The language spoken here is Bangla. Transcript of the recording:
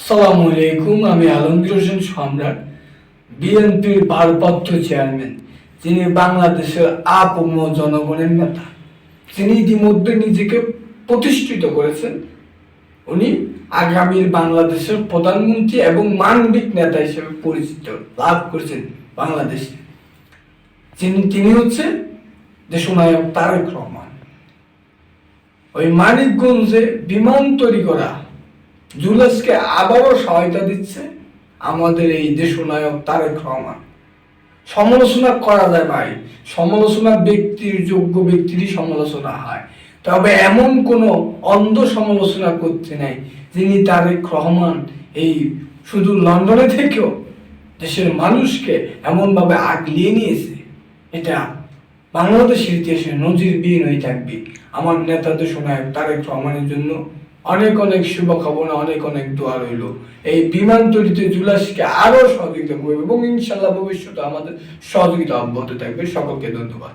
আসসালামু আলাইকুম। আমি আলমগীর হোসেন সম্রাট, বিএনপির ভারপ্রাপ্ত চেয়ারম্যান, যিনি বাংলাদেশের আপম জনগণের নেতা, যিনি ইতিমধ্যে নিজেকে প্রতিষ্ঠিত করেছেন। উনি আগামীর বাংলাদেশের প্রধানমন্ত্রী এবং মানবিক নেতা হিসেবে পরিচিত লাভ করেছেন বাংলাদেশে। তিনি হচ্ছে দেশনায়ক তারেক রহমান। ওই মানিকগঞ্জে বিমান তৈরি করা জুলাসকে আবারও সহায়তা দিচ্ছে আমাদের এই দেশনায়ক তারেক রহমান। সমালোচনা করা যায় ভাই, সমালোচনা যোগ্য ব্যক্তিরই সমালোচনা হয়, তবে এমন কোনো অন্ধ সমালোচনা করতে নাই যিনি তারেক রহমান এই শুধু লন্ডনে থেকেও দেশের মানুষকে এমনভাবে আগলিয়ে নিয়েছে। এটা বাংলাদেশের ইতিহাসে নজিরবিহীন হয়ে থাকবে। আমার নেতা দেশনায়ক তারেক রহমানের জন্য অনেক অনেক শুভকামনা, অনেক অনেক দোয়া রইল। এই বিমান তৈরিতে জুলাসকে আরো সহযোগিতা করবে এবং ইনশাল্লাহ ভবিষ্যতে আমাদের সহযোগিতা অব্যাহত থাকবে। সকলকে ধন্যবাদ।